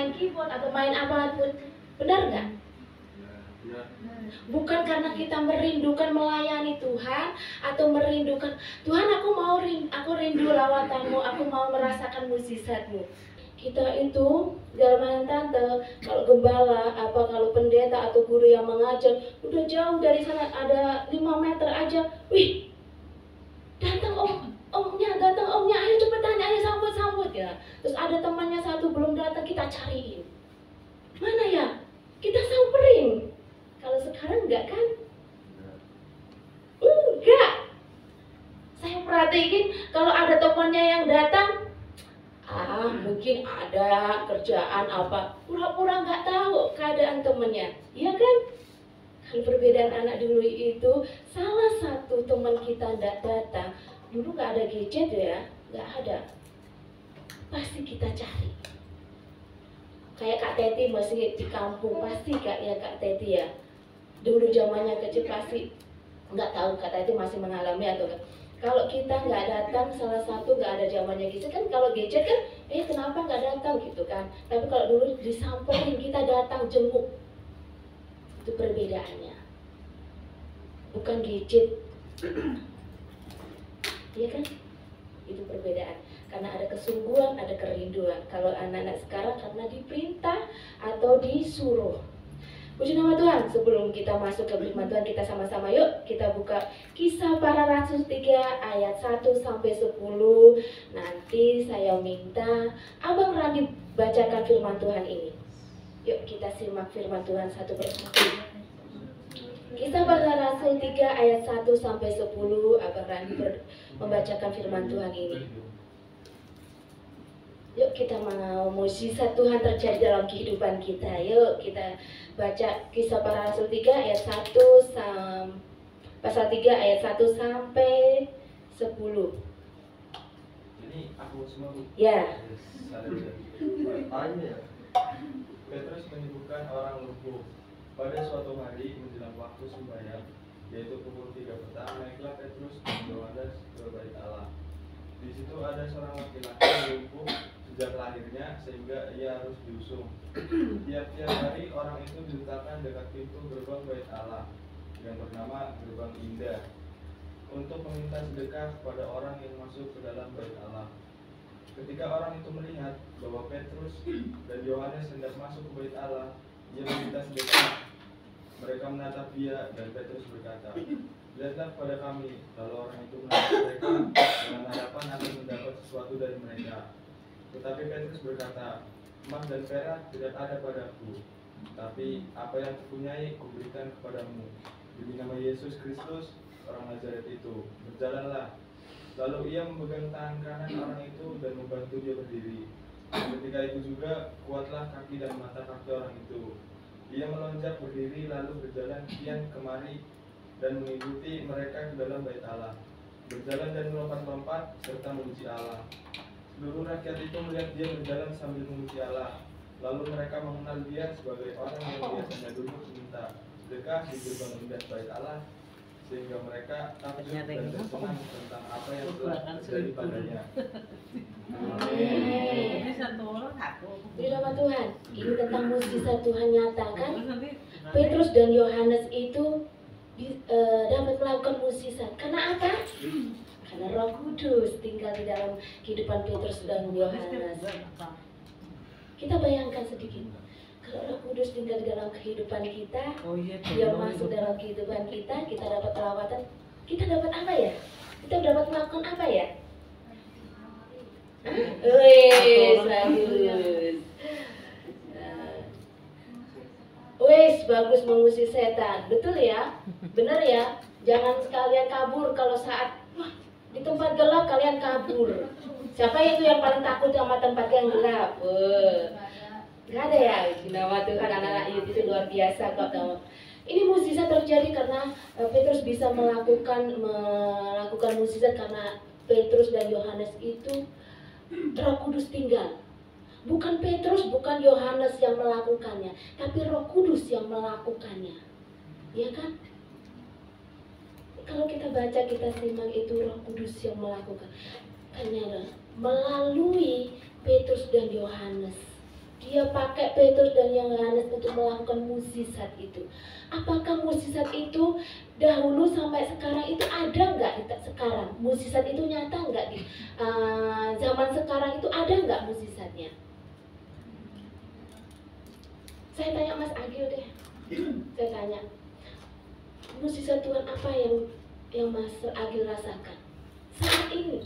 main keyboard atau main apapun. Benar nggak? Bukan karena kita merindukan melayani Tuhan atau merindukan Tuhan, aku rindu lawatanmu, aku mau merasakan mukjizatmu. Kita itu dalam tante, kalau gembala, kalau pendeta atau guru yang mengajar udah jauh dari sana, ada 5 meter aja, wih, datang omnya, ayo cepetan, ayo sambut ya. Terus ada temannya satu belum datang, kita cariin, mana ya, kita samperin. Kalau sekarang enggak kan? Enggak. Saya perhatiin kalau ada temannya yang datang, mungkin ada kerjaan apa, pura-pura nggak tahu keadaan temennya, iya kan? Kalau perbedaan anak dulu itu, salah satu teman kita nggak datang, dulu nggak ada gadget ya, nggak ada, pasti kita cari. Kayak Kak Teti masih di kampung, pasti Kak Teti ya, dulu zamannya kecil pasti nggak tahu Kak Teti masih mengalami atau enggak. Kalau kita nggak datang, salah satu nggak ada zamannya gadget kan, kalau gadget kan, kenapa nggak datang gitu kan. Tapi kalau dulu disamperin, kita datang jenguk, itu perbedaannya. Bukan gadget, iya kan? Itu perbedaan. Karena ada kesungguhan, ada kerinduan. Kalau anak-anak sekarang karena diperintah atau disuruh. Puji nama Tuhan. Sebelum kita masuk ke firman Tuhan, kita sama-sama yuk kita buka Kisah Para Rasul 3 ayat 1 sampai 10. Nanti saya minta Abang Randi bacakan firman Tuhan ini. Yuk kita simak firman Tuhan satu persatu. Kisah Para Rasul 3 ayat 1 sampai 10. Abang Randi membacakan firman Tuhan ini. Yuk kita mau mukjizat Tuhan terjadi dalam kehidupan kita. Yuk kita baca Kisah Para Rasul 3 ayat 1 pasal 3 ayat 1 sampai 10. Ini aku semua. Ya. Petrus menyembuhkan orang lumpuh. Pada suatu hari menjelang waktu sembahyang, yaitu pukul 3 petang, naiklah Petrus dan Yohanes ke bait Allah. Di situ ada seorang laki-laki yang lumpuh sejak lahirnya, sehingga ia harus diusung. Tiap-tiap hari orang itu diletakkan dekat pintu gerbang bait Allah yang bernama Gerbang Indah untuk meminta sedekah kepada orang yang masuk ke dalam bait Allah. Ketika orang itu melihat bahwa Petrus dan Yohanes hendak masuk ke bait Allah, ia meminta sedekah. Mereka menatap dia dan Petrus berkata, "Lihatlah kepada kami." Lalu orang itu menatap mereka dengan harapan akan mendapat sesuatu dari mereka. Tetapi Petrus berkata, "Emas dan perak tidak ada padaku, tapi apa yang kupunyai kuberikan kepadamu. Demi nama Yesus Kristus, orang Nazaret itu, berjalanlah." Lalu ia memegang tangan kanan orang itu dan membantu dia berdiri. Dan ketika itu juga kuatlah kaki dan mata kaki orang itu. Ia melonjak berdiri lalu berjalan kian kemari dan mengikuti mereka ke dalam bait Allah, berjalan dan melompat-lompat serta memuji Allah. Seluruh rakyat itu melihat dia berjalan sambil memuji Allah. Lalu mereka mengenal dia sebagai orang yang biasanya duduk meminta sedekah di gerbang indah bait Allah, sehingga mereka takjub dan tersengang tentang apa yang telah terjadi padanya. Di nama Tuhan, ini tentang mukjizat Tuhan nyata kan? Petrus dan Yohanes itu dapat melakukan mukjizat. Karena apa? Karena Roh Kudus tinggal di dalam kehidupan Petrus dan Yohanes. Kita bayangkan sedikit, kalau Roh Kudus tinggal di dalam kehidupan kita, dia masuk dalam kehidupan kita, kita dapat perawatan, kita dapat apa ya? Kita dapat melakukan apa ya? Bagus mengusir setan, betul ya? Benar ya? Jangan sekalian kabur kalau saat di tempat gelap kalian kabur. Siapa itu yang paling takut sama tempat yang gelap? Gak ada ya? Nama Tuhan, anak-anak itu luar biasa kok. Ini mukjizat terjadi karena Petrus bisa melakukan mukjizat karena Petrus dan Yohanes itu Roh Kudus tinggal. Bukan Petrus, bukan Yohanes yang melakukannya, tapi Roh Kudus yang melakukannya. Ya kan? Kalau kita baca, kita simak, itu Roh Kudus yang melakukan. Melalui Petrus dan Yohanes. Dia pakai Petrus dan Yohanes untuk melakukan mukjizat itu. Apakah mukjizat itu dahulu sampai sekarang itu ada nggak sekarang? Mukjizat itu nyata nggak di zaman sekarang itu ada nggak mukjizatnya? Saya tanya Mas Agil deh. Saya tanya, mukjizat Tuhan apa yang Mas Agil rasakan saat ini?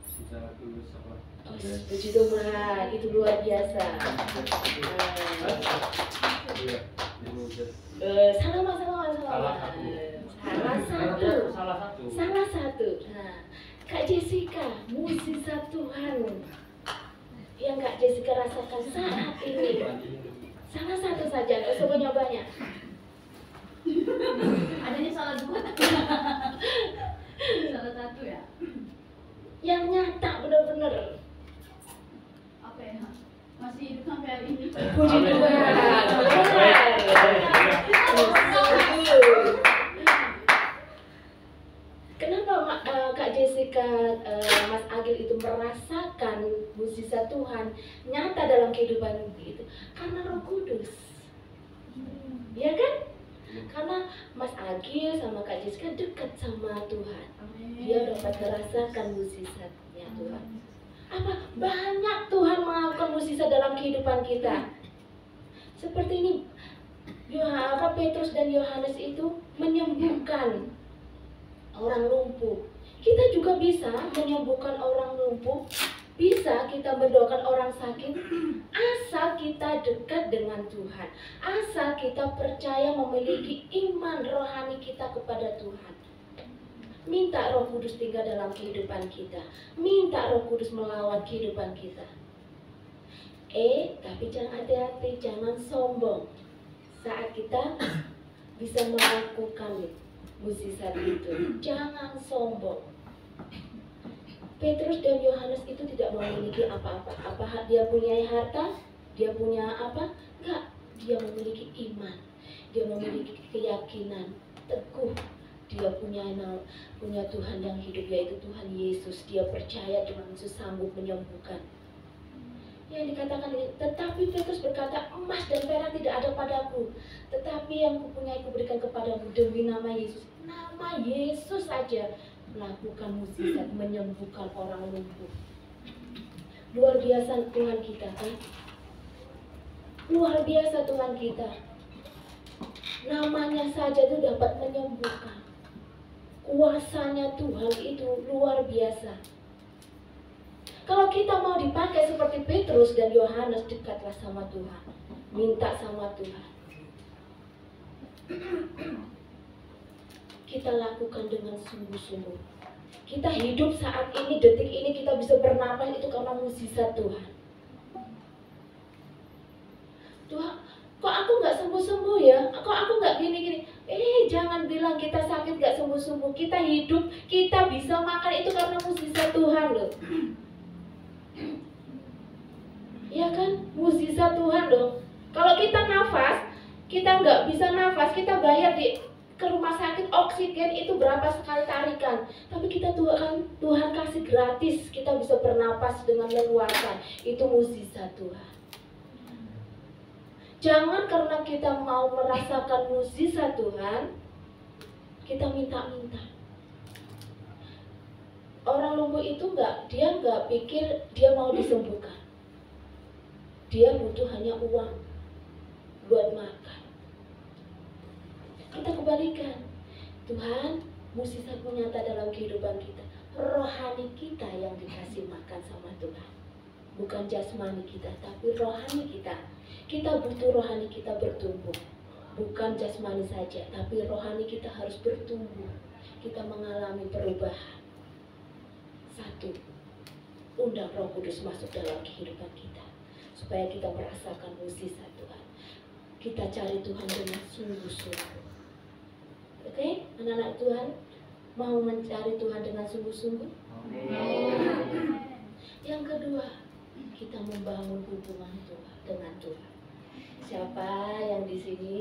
Bisa lulus apa? Oh, puji Tuhan, itu luar biasa. Salah satu. Nah, Kak Jessica, mukjizat Tuhan yang Kak Jessica rasakan saat ini. Salah satu saja, nggak semuanya banyak. Adanya salah dua. Salah satu ya. Yang nyata benar-benar. Apa ya? Masih hidup sampai hari ini. Puji Tuhan. Kenapa Kak Jessica, Mas Agil itu merasakan mukjizat Tuhan nyata dalam kehidupan itu? Karena Roh Kudus, ya kan? Karena Mas Agil sama Kak Jessica dekat sama Tuhan, dia dapat merasakan mukjizatnya Tuhan. Apa banyak Tuhan melakukan mukjizat dalam kehidupan kita? Seperti ini, Petrus dan Yohanes itu menyembuhkan orang lumpuh. Kita juga bisa menyembuhkan orang lumpuh, bisa kita mendoakan orang sakit, asal kita dekat dengan Tuhan, asal kita percaya memiliki iman rohani kita kepada Tuhan. Minta Roh Kudus tinggal dalam kehidupan kita, minta Roh Kudus melawat kehidupan kita. Tapi jangan hati-hati, jangan sombong saat kita bisa melakukan mukjizat itu. Jangan sombong. Petrus dan Yohanes itu tidak memiliki apa-apa. Apa dia punya harta? Dia punya apa? Enggak. Dia memiliki iman. Dia memiliki keyakinan teguh. Dia punya Tuhan yang hidup, yaitu Tuhan Yesus. Dia percaya Tuhan Yesus sanggup menyembuhkan. Yang dikatakan ini, tetapi Petrus berkata, emas dan perak tidak ada padaku, tetapi yang kupunyai kuberikan kepadamu demi nama Yesus. Nama Yesus saja melakukan mukjizat, menyembuhkan orang lumpuh. Luar biasa Tuhan kita, kan? Luar biasa Tuhan kita. Namanya saja itu dapat menyembuhkan. Kuasanya Tuhan itu luar biasa. Kalau kita mau dipakai seperti Petrus dan Yohanes, dekatlah sama Tuhan, minta sama Tuhan. Kita lakukan dengan sungguh-sungguh. Kita hidup saat ini, detik ini kita bisa bernapas itu karena mukjizat Tuhan. Tuhan, kok aku nggak sembuh-sembuh ya? Kok aku nggak gini-gini? Jangan bilang kita sakit nggak sembuh-sembuh. Kita hidup, kita bisa makan itu karena mukjizat Tuhan loh. Ya kan, mukjizat Tuhan dong. Kalau kita nafas, kita nggak bisa nafas, kita bayar ke rumah sakit oksigen itu berapa sekali tarikan. Tapi kita Tuhan kasih gratis, kita bisa bernapas dengan leluasa. Itu mukjizat Tuhan. Jangan karena kita mau merasakan mukjizat Tuhan, kita minta-minta. Orang lumpuh itu dia nggak pikir dia mau disembuhkan. Dia butuh hanya uang buat makan. Kita kebalikan. Tuhan, mukjizat-Mu nyata dalam kehidupan kita. Rohani kita yang dikasih makan sama Tuhan. Bukan jasmani kita, tapi rohani kita. Kita butuh rohani kita bertumbuh. Bukan jasmani saja, tapi rohani kita harus bertumbuh. Kita mengalami perubahan. Satu, undang Roh Kudus masuk dalam kehidupan kita, supaya kita merasakan mukjizat Tuhan. Kita cari Tuhan dengan sungguh-sungguh. Oke, anak-anak Tuhan, mau mencari Tuhan dengan sungguh-sungguh? Yang kedua, kita membangun hubungan Tuhan dengan Tuhan. Siapa yang di sini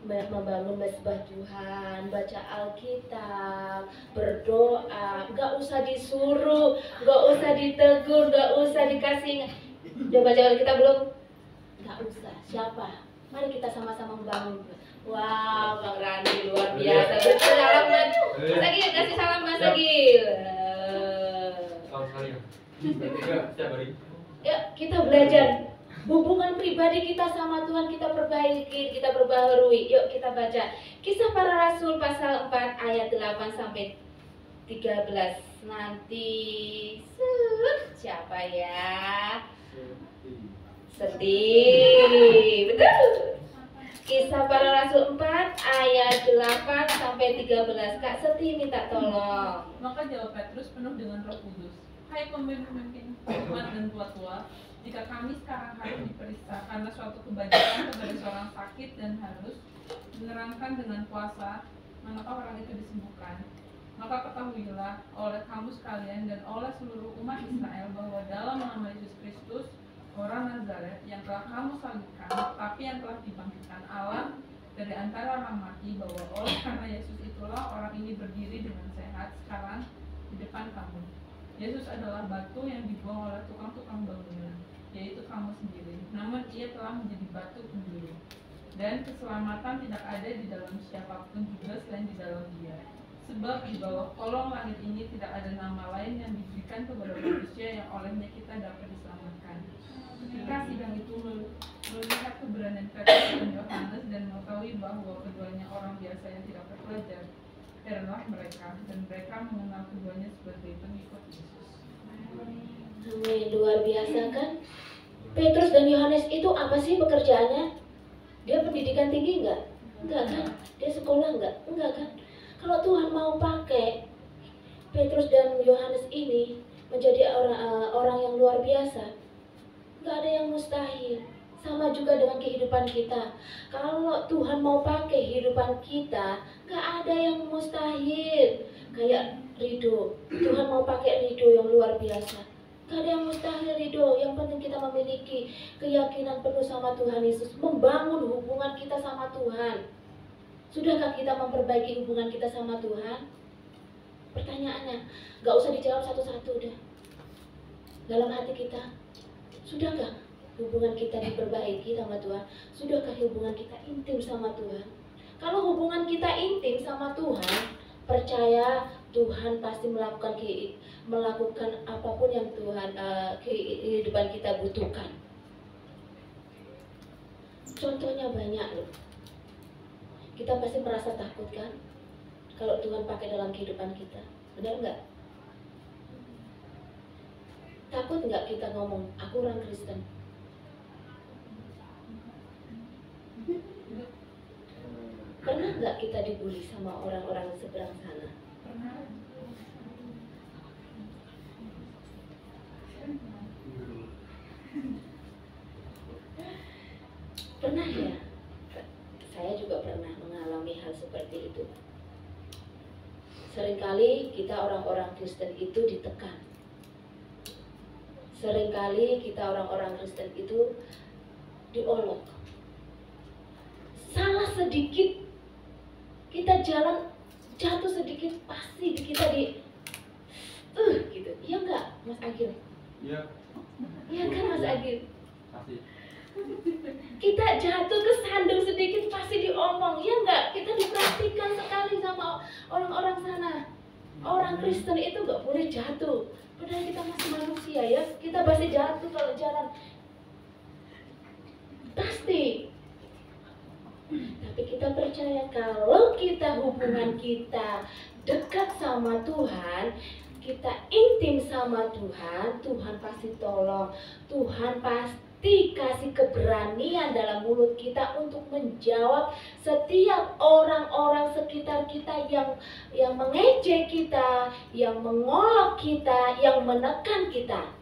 membangun mesbah Tuhan, baca Alkitab, berdoa, nggak usah disuruh, nggak usah ditegur, nggak usah dikasih. Udah baca kita belum? Nggak usah. Siapa? Mari kita sama-sama membangun. Wow, Bang Randi luar biasa. Betul, salam Mas Agil, kasih salam Mas Agil. Salam sekali ya. Setiap hari. Yuk kita belajar hubungan pribadi kita sama Tuhan, kita perbaiki, kita perbaharui. Yuk kita baca Kisah Para Rasul pasal 4 ayat 8 sampai 13. Nanti siapa ya? Sedih. Betul. Kisah Para Rasul 4 ayat 8 sampai 13. Kak Seti minta tolong. Maka jawab Petrus penuh dengan Roh Kudus, "Hai pemimpin umat dan tua-tua, jika kami sekarang harus diperiksa karena suatu kebajikan kepada seorang sakit dan harus menerangkan dengan puasa manakah orang itu disembuhkan, maka ketahuilah oleh kamu sekalian dan oleh seluruh umat Israel bahwa dalam nama Yesus Kristus, orang Nazaret yang telah kamu salibkan, tapi yang telah dibangkitkan Allah dari antara orang mati, bahwa oleh karena Yesus itulah orang ini berdiri dengan sehat sekarang di depan kamu. Yesus adalah batu yang dibuang oleh tukang-tukang bangunan, yaitu kamu sendiri. Namun ia telah menjadi batu pendiri. Dan keselamatan tidak ada di dalam siapapun juga selain di dalam Dia. Sebab di bawah kolong langit ini tidak ada nama lain yang diberikan kepada manusia yang olehnya kita dapat diselamatkan. Ketika sidang itu melihat keberanian Petrus dan Yohanes dan mengetahui bahwa keduanya orang biasa yang tidak terpelajar, heranlah mereka, dan mereka mengenal keduanya sebagai pengikut Yesus. Amin, luar biasa kan? Petrus dan Yohanes itu apa sih pekerjaannya? Dia pendidikan tinggi enggak? Enggak kan? Dia sekolah enggak? Enggak kan? Kalau Tuhan mau pakai Petrus dan Yohanes ini menjadi orang yang luar biasa, nggak ada yang mustahil. Sama juga dengan kehidupan kita. Kalau Tuhan mau pakai kehidupan kita, nggak ada yang mustahil. Kayak Rido, Tuhan mau pakai Rido yang luar biasa. Nggak ada yang mustahil Rido. Yang penting kita memiliki keyakinan penuh sama Tuhan Yesus, membangun hubungan kita sama Tuhan. Sudahkah kita memperbaiki hubungan kita sama Tuhan? Pertanyaannya, nggak usah dijawab satu-satu deh. Dalam hati kita, sudahkah hubungan kita diperbaiki sama Tuhan? Sudahkah hubungan kita intim sama Tuhan? Kalau hubungan kita intim sama Tuhan, percaya Tuhan pasti melakukan apapun yang Tuhan kehidupan kita butuhkan. Contohnya banyak loh. Kita pasti merasa takut kan kalau Tuhan pakai dalam kehidupan kita, benar nggak? Takut nggak kita ngomong, aku orang Kristen? Pernah nggak kita dibully sama orang-orang seberang sana? Pernah ya? Saya juga pernah mengalami hal seperti itu. Seringkali kita orang-orang Kristen itu ditekan. Seringkali kita orang-orang Kristen itu diolok. Salah sedikit, kita jalan jatuh sedikit, pasti kita gitu. Iya enggak, Mas Agil? Iya. Iya kan, Mas Agil? Pasti. Kita jatuh kesandung sedikit pasti diomong, ya enggak? Kita diperhatikan sekali sama orang-orang sana. Orang Kristen itu enggak boleh jatuh. Padahal kita masih manusia ya, kita pasti jatuh kalau jalan. Pasti. Tapi kita percaya kalau kita hubungan kita dekat sama Tuhan, kita intim sama Tuhan, Tuhan pasti tolong. Tuhan pasti kasih keberanian dalam mulut kita untuk menjawab setiap orang-orang sekitar kita yang mengejek kita, yang mengolok kita, yang menekan kita.